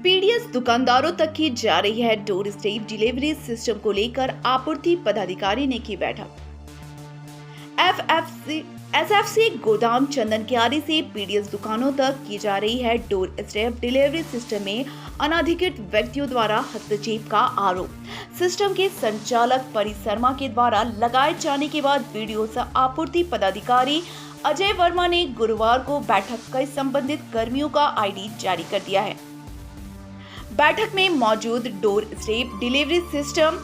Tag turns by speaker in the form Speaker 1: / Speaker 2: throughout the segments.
Speaker 1: PDS दुकानदारों तक की जा रही है डोर स्टेप डिलीवरी सिस्टम को लेकर आपूर्ति पदाधिकारी ने की बैठक। एसएफसी गोदाम चंदन क्यारी से पीडीएस दुकानों तक की जा रही है डोर स्टेप डिलीवरी सिस्टम में अनाधिकृत व्यक्तियों द्वारा हस्तक्षेप का आरोप। सिस्टम के संचालक परी शर्मा के द्वारा लगाए जाने के बाद वीडियो सह आपूर्ति पदाधिकारी अजय वर्मा ने गुरुवार को बैठक कर संबंधित कर्मियों का आईडी जारी कर दिया है। बैठक में मौजूद डोर स्टेप डिलीवरी सिस्टम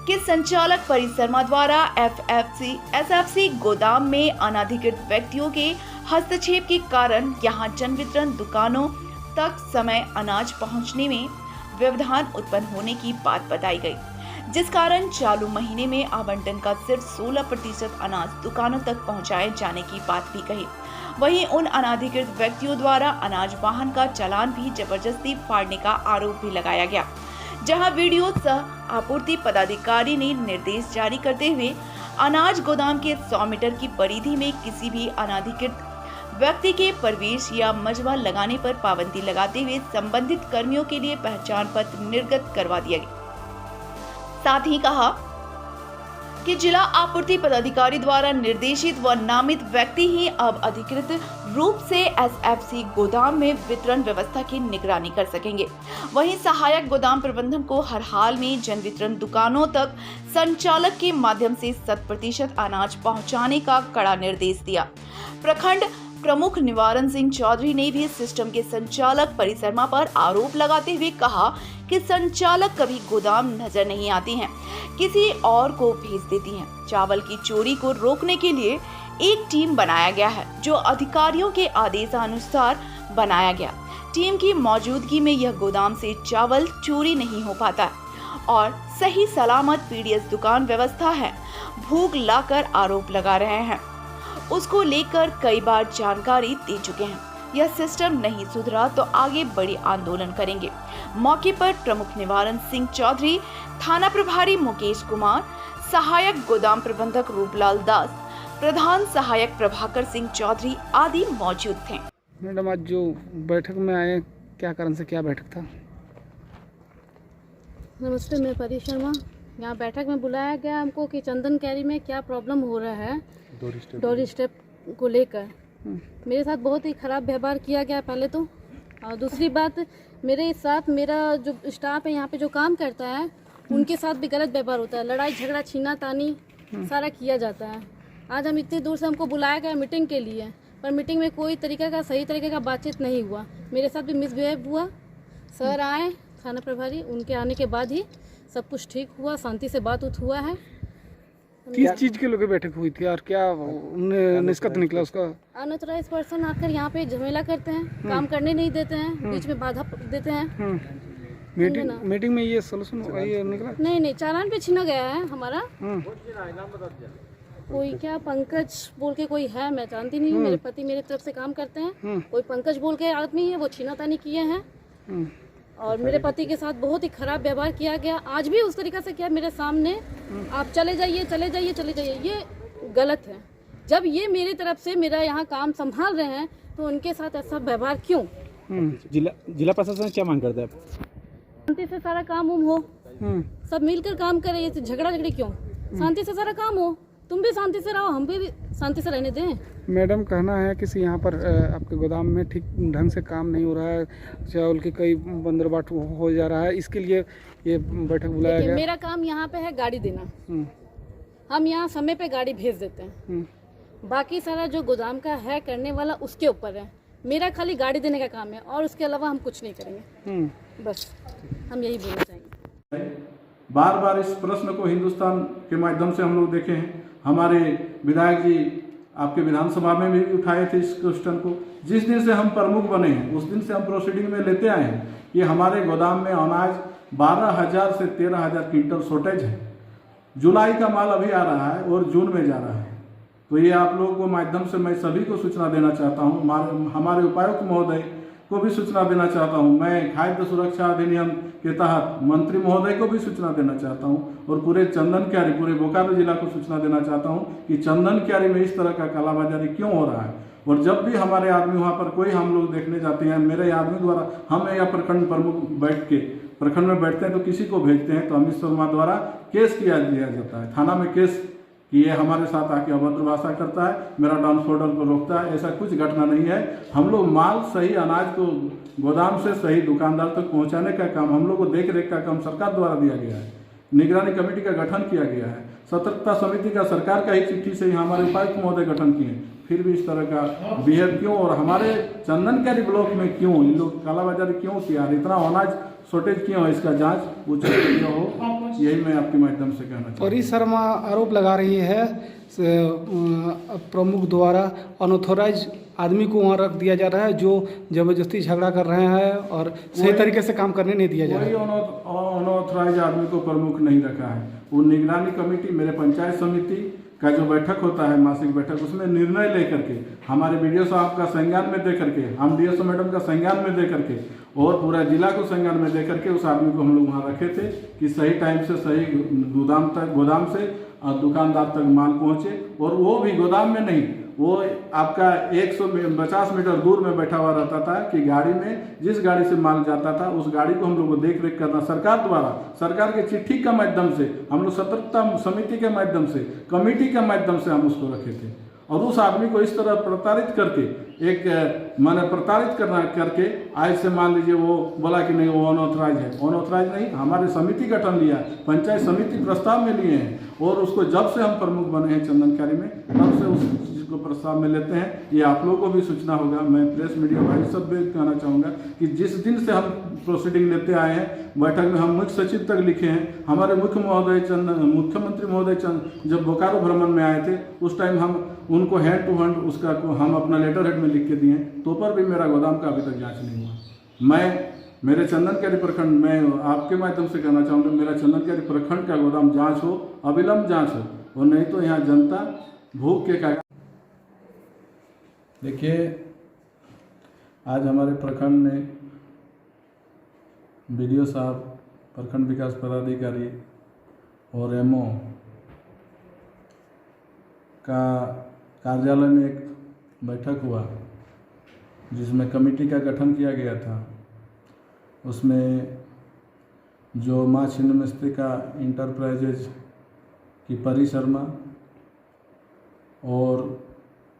Speaker 1: के संचालक परी शर्मा द्वारा एसएफसी गोदाम में अनाधिकृत व्यक्तियों के हस्तक्षेप के कारण यहां जन वितरण दुकानों तक समय अनाज पहुंचने में व्यवधान उत्पन्न होने की बात बताई गई, जिस कारण चालू महीने में आवंटन का सिर्फ 16% अनाज दुकानों तक पहुंचाए जाने की बात भी कही। वहीं उन अनाधिकृत व्यक्तियों द्वारा अनाज वाहन का चालान भी जबरदस्ती फाड़ने का आरोप भी लगाया गया, जहां वीडियो सह आपूर्ति पदाधिकारी ने निर्देश जारी करते हुए अनाज गोदाम के 100 मीटर की परिधि में किसी भी अनाधिकृत व्यक्ति के प्रवेश या मजबा लगाने पर पाबंदी लगाते हुए संबंधित कर्मियों के लिए पहचान पत्र निर्गत करवा दिया गया। साथ ही कहा कि जिला आपूर्ति पदाधिकारी द्वारा निर्देशित व नामित व्यक्ति ही अब अधिकृत रूप से एसएफसी गोदाम में वितरण व्यवस्था की निगरानी कर सकेंगे। वहीं सहायक गोदाम प्रबंधन को हर हाल में जन वितरण दुकानों तक संचालक के माध्यम से 100% अनाज पहुंचाने का कड़ा निर्देश दिया। प्रखंड प्रमुख निवारण सिंह चौधरी ने भी सिस्टम के संचालक परी शर्मा पर आरोप लगाते हुए कहा कि संचालक कभी गोदाम नजर नहीं आती हैं, किसी और को भेज देती हैं। चावल की चोरी को रोकने के लिए एक टीम बनाया गया है, जो अधिकारियों के आदेशानुसार बनाया गया। टीम की मौजूदगी में यह गोदाम से चावल चोरी नहीं हो पाता और सही सलामत पीडीएस दुकान व्यवस्था है। भूख लाकर आरोप लगा रहे हैं, उसको लेकर कई बार जानकारी दे चुके हैं। यह सिस्टम नहीं सुधरा तो आगे बड़ी आंदोलन करेंगे। मौके पर प्रमुख निवारण सिंह चौधरी, थाना प्रभारी मुकेश कुमार, सहायक गोदाम प्रबंधक रूपलाल दास, प्रधान सहायक प्रभाकर सिंह चौधरी आदि मौजूद थे।
Speaker 2: मैडम, आज जो बैठक में आए, क्या कारण से क्या बैठक था?
Speaker 3: नमस्ते, मैं परी शर्मा। यहाँ बैठक में बुलाया गया हमको कि चंदन कैरी में क्या प्रॉब्लम हो रहा है डोर स्टेप को लेकर। मेरे साथ बहुत ही खराब व्यवहार किया गया पहले तो, और दूसरी बात मेरे साथ मेरा जो स्टाफ है यहाँ पे जो काम करता है उनके साथ भी गलत व्यवहार होता है। लड़ाई झगड़ा छीना तानी सारा किया जाता है। आज हम इतनी दूर से हमको बुलाया गया मीटिंग के लिए, पर मीटिंग में कोई सही तरीके का बातचीत नहीं हुआ। मेरे साथ भी मिसबिहेव हुआ। सर आए थाना प्रभारी, उनके आने के बाद ही सब कुछ ठीक हुआ, शांति से बात उठ हुआ है।
Speaker 2: किस चीज के लोग बैठक हुई थी और क्या निष्कर्ष निकला उसका?
Speaker 3: अनऑथराइज पर्सन आकर यहाँ पे झमेला करते हैं, काम करने नहीं देते हैं, बीच में बाधा देते हैं।
Speaker 2: मीटिंग में ये सॉल्यूशन ये निकला?
Speaker 3: नहीं, चालान पे छीना गया है हमारा। कोई क्या पंकज बोल के कोई है, मैं जानती नहीं हूँ। मेरे पति मेरे तरफ से काम करते हैं। कोई पंकज बोल के आदमी है, वो छीना तानी किए हैं और मेरे पति के साथ बहुत ही खराब व्यवहार किया गया। आज भी उस तरीके से किया मेरे सामने, आप चले जाइए, ये गलत है। जब ये मेरी तरफ से मेरा यहाँ काम संभाल रहे हैं तो उनके साथ ऐसा व्यवहार क्यों?
Speaker 2: जिला प्रशासन क्या मांग करता है?
Speaker 3: शांति से सारा काम हो, सब मिलकर काम करें। ये झगड़ा झगड़ी क्यों? शांति से सारा काम हो, तुम भी शांति से रहो, हम भी शांति से रहने दें।
Speaker 2: मैडम, कहना है कि यहाँ पर आपके गोदाम में ठीक ढंग से काम नहीं हो रहा है, चावल की कई बंदरबाट हो जा रहा है, इसके लिए ये बैठक बुलाया गया।
Speaker 3: मेरा काम यहाँ पे है गाड़ी देना। हम यहाँ समय पे गाड़ी भेज देते हैं। बाकी सारा जो गोदाम का है करने वाला उसके ऊपर है। मेरा खाली गाड़ी देने का काम है और उसके अलावा हम कुछ नहीं करेंगे। बस हम यही बोलना चाहेंगे।
Speaker 4: बार बार इस प्रश्न को हिंदुस्तान के माध्यम से हम लोग देखे हैं। हमारे विधायक जी आपके विधानसभा में भी उठाए थे इस क्वेश्चन को। जिस दिन से हम प्रमुख बने हैं उस दिन से हम प्रोसीडिंग में लेते आए हैं कि हमारे गोदाम में अनाज 12,000 से 13,000 क्विंटल शॉर्टेज है। जुलाई का माल अभी आ रहा है और जून में जा रहा है। तो ये आप लोगों को माध्यम से मैं सभी को सूचना देना चाहता हूँ। हमारे उपायुक्त महोदय को भी सूचना देना चाहता हूँ। मैं खाद्य सुरक्षा अधिनियम के तहत मंत्री महोदय को भी सूचना देना चाहता हूँ और पूरे चंदन क्यारी, पूरे बोकारो जिला को सूचना देना चाहता हूँ कि चंदन क्यारी में इस तरह का कालाबाजारी क्यों हो रहा है। और जब भी हमारे आदमी वहाँ पर कोई हम लोग देखने जाते हैं, मेरे आदमी द्वारा हम या प्रखंड प्रमुख बैठ के प्रखंड में बैठते हैं तो किसी को भेजते हैं तो अमित शर्मा द्वारा केस किया जाता है, थाना में केस कि ये हमारे साथ आके अभद्र भाषा करता है, मेरा ट्रांसपोर्टर को रोकता है। ऐसा कुछ घटना नहीं है। हम लोग माल सही अनाज को गोदाम से सही दुकानदार तक पहुंचाने का काम, हम लोग को देख रेख का काम सरकार द्वारा दिया गया है। निगरानी कमेटी का गठन किया गया है। सतर्कता समिति का सरकार का ही चिट्ठी से ही हमारे उपायुक्त महोदय गठन किए, फिर भी इस तरह का बिहेव क्यों, और हमारे चंदनकारी ब्लॉक में क्यों इन लोग कालाबाजारी क्यों किया, इतना अनाज शॉर्टेज क्यों है, इसका जांच उचित हो, यही मैं आपके माध्यम से कहना चाहता हूँ।
Speaker 2: और इस शर्मा आरोप लगा रही है प्रमुख द्वारा अनऑथोराइज आदमी को वहाँ रख दिया जा रहा है जो जबरदस्ती झगड़ा कर रहे हैं और सही तरीके से काम करने नहीं दिया जा रहा है।
Speaker 4: वही अनऑथोराइज आदमी को प्रमुख नहीं रखा है। वो निगरानी कमेटी, मेरे पंचायत समिति का जो बैठक होता है मासिक बैठक, उसमें निर्णय लेकर के हमारे बीडीओ साहब का संज्ञान में दे करके, हम डीएसओ मैडम का संज्ञान में दे करके और पूरा जिला को संज्ञान में दे करके उस आदमी को हम लोग वहाँ रखे थे कि सही टाइम से सही गोदाम से दुकानदार तक माल पहुँचे। और वो भी गोदाम में नहीं, वो आपका 150 मीटर दूर में बैठा हुआ रहता था कि गाड़ी में जिस गाड़ी से माल जाता था उस गाड़ी को हम लोग को देख रेख करना सरकार द्वारा, सरकार के चिट्ठी के माध्यम से, हम लोग सतर्कता समिति के माध्यम से, कमेटी के माध्यम से हम उसको रखे थे। और उस आदमी को इस तरह प्रताड़ित करके प्रताड़ित करके आज से मान लीजिए वो बोला कि नहीं वो अनऑथराइज है। अनऑथराइज नहीं, हमारे समिति गठन लिया, पंचायत समिति प्रस्ताव में लिए हैं और उसको जब से हम प्रमुख बने हैं चंदनकारी में तब से उस चीज़ को प्रस्ताव में लेते हैं। ये आप लोगों को भी सूचना होगा, मैं प्रेस मीडिया भाई सब भी कहना चाहूँगा कि जिस दिन से हम प्रोसीडिंग लेते आए हैं, बैठक में हम मुख्य सचिव तक लिखे हैं। हमारे मुख्यमंत्री महोदय जब बोकारो भ्रमण में आए थे उस टाइम हम उनको हैंड टू हैंड उसका हम अपना लेटर हेड में लिख के दिए, तो पर भी मेरा गोदाम का अभी तक जांच नहीं हुआ। मेरे चंदनकारी प्रखंड में आपके माध्यम से कहना चाहूँगा, मेरा चंदनकारी प्रखंड का गोदाम जांच हो, अविलंब जांच हो, और नहीं तो यहाँ जनता भूख के का। देखिए, आज हमारे प्रखंड में बीडीओ साहब, प्रखंड विकास पदाधिकारी और एमओ का कार्यालय में एक बैठक हुआ जिसमें कमेटी का गठन किया गया था। उसमें जो माँ छिन्नमस्तिका इंटरप्राइजेज की परी शर्मा और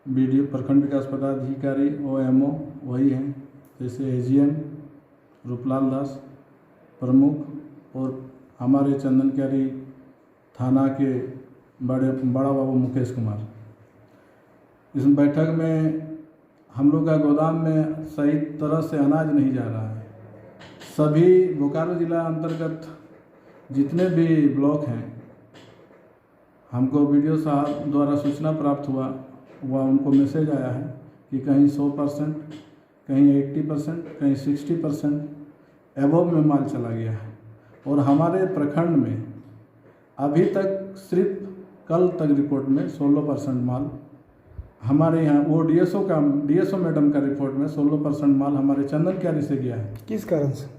Speaker 4: बीडीओ प्रखंड विकास पदाधिकारी OMO वही हैं, जैसे AGM रूपलाल दास प्रमुख और हमारे चंदनकारी थाना के बड़ा बाबू मुकेश कुमार। इस बैठक में हम लोग का गोदाम में सही तरह से अनाज नहीं जा रहा है। सभी बोकारो जिला अंतर्गत जितने भी ब्लॉक हैं, हमको बीडीओ साहब द्वारा सूचना प्राप्त हुआ, वह उनको मैसेज आया है कि कहीं 100%, कहीं 80%, कहीं 60% एबव में माल चला गया है। और हमारे प्रखंड में अभी तक सिर्फ कल तक रिपोर्ट में 16% माल हमारे यहाँ, वो डीएसओ मैडम का रिपोर्ट में 16% माल हमारे चंदनकारी से गया है।
Speaker 2: किस कारण से?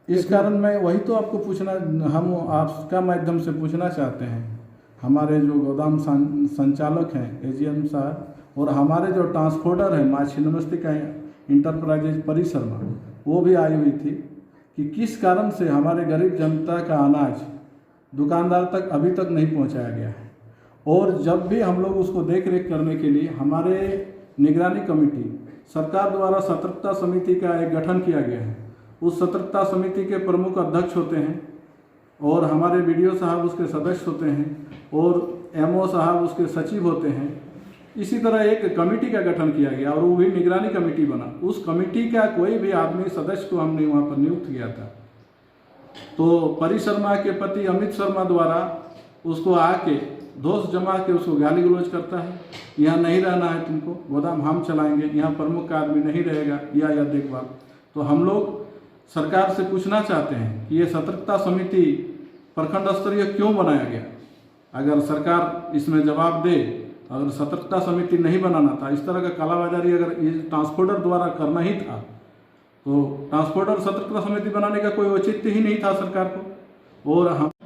Speaker 4: इस कारण मैं वही तो आपको पूछना, हम आपका माध्यम से पूछना चाहते हैं। हमारे जो गोदाम संचालक हैं AGM साहब और हमारे जो ट्रांसपोर्टर हैं माँ छिन्नमस्तिका इंटरप्राइजेज परी शर्मा, वो भी आई हुई थी कि किस कारण से हमारे गरीब जनता का अनाज दुकानदार तक अभी तक नहीं पहुंचाया गया है। और जब भी हम लोग उसको देख रेख करने के लिए हमारे निगरानी कमेटी, सरकार द्वारा सतर्कता समिति का एक गठन किया गया है। उस सतर्कता समिति के प्रमुख अध्यक्ष होते हैं और हमारे बीडीओ साहब उसके सदस्य होते हैं और MO साहब उसके सचिव होते हैं। इसी तरह एक कमेटी का गठन किया गया और वो भी निगरानी कमेटी बना। उस कमेटी का कोई भी आदमी सदस्य को हमने वहाँ पर नियुक्त किया था। तो परी शर्मा के पति अमित शर्मा द्वारा उसको आके दोस्त जमा के उसको गाली गलौज करता है, यहाँ नहीं रहना है तुमको, गोदाम हम चलाएंगे, यहाँ प्रमुख का आदमी नहीं रहेगा, या देखभाल। तो हम लोग सरकार से पूछना चाहते हैं कि ये सतर्कता समिति प्रखंड स्तरीय क्यों बनाया गया। अगर सरकार इसमें जवाब दे, अगर सतर्कता समिति नहीं बनाना था, इस तरह का कालाबाजारी अगर इस ट्रांसपोर्टर द्वारा करना ही था तो ट्रांसपोर्टर सतर्कता समिति बनाने का कोई औचित्य ही नहीं था सरकार को।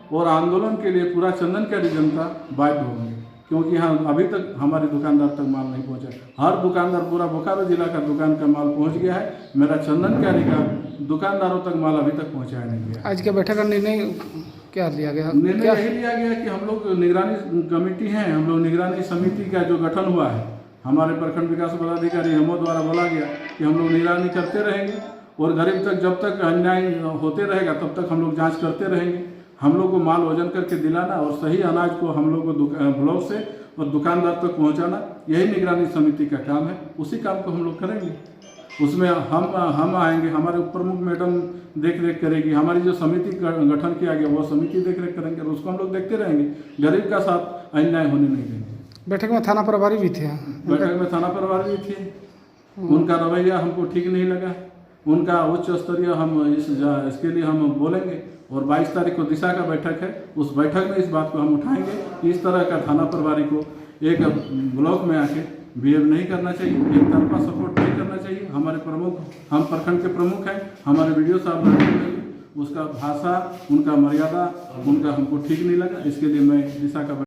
Speaker 4: और आंदोलन के लिए पूरा चंदनकारी जनता बाध्य होंगे। क्योंकि यहाँ अभी तक हमारे दुकानदार तक माल नहीं पहुँचा। हर दुकानदार, पूरा बोकारो जिला का दुकान का माल पहुँच गया है, मेरा चंदन कैरी का दुकानदारों तक माल अभी तक पहुँचाया नहीं गया।
Speaker 2: आज के बैठक का निर्णय क्या लिया गया?
Speaker 4: निर्णय यही लिया गया कि हम लोग निगरानी कमेटी हैं, हम लोग निगरानी समिति का जो गठन हुआ है, हमारे प्रखंड विकास पदाधिकारी एमओ द्वारा बोला गया कि हम लोग निगरानी करते रहेंगे और गरीब तक जब तक अन्याय होते रहेगा तब तक हम लोग जांच करते रहेंगे। हम लोग को माल वजन करके दिलाना और सही अनाज को हम लोग को ब्लॉक से और दुकानदार तक पहुंचाना, यही निगरानी समिति का काम है। उसी काम को हम लोग करेंगे। उसमें हम आएंगे, हमारे प्रमुख मैडम देख रेख करेगी, हमारी जो समिति गठन किया गया वो समिति देख रेख करेंगे और उसको हम लोग देखते रहेंगे। गरीब का साथ अन्याय होने नहीं देंगे।
Speaker 2: बैठक में थाना प्रभारी भी थे?
Speaker 4: बैठक में थाना प्रभारी भी थे, उनका रवैया हमको ठीक नहीं लगा। उनका उच्च स्तरीय हम इसके लिए हम बोलेंगे और 22 तारीख को दिशा का बैठक है, उस बैठक में इस बात को हम उठाएंगे कि इस तरह का थाना प्रभारी को एक ब्लॉक में आके बिहेव नहीं करना चाहिए, एक तरफा सपोर्ट नहीं करना चाहिए। हमारे प्रमुख, हम प्रखंड के प्रमुख हैं, हमारे वीडियो साहब लड़के हैं, उसका भाषा, उनका मर्यादा, उनका हमको ठीक नहीं लगा। इसके लिए मैं दिशा का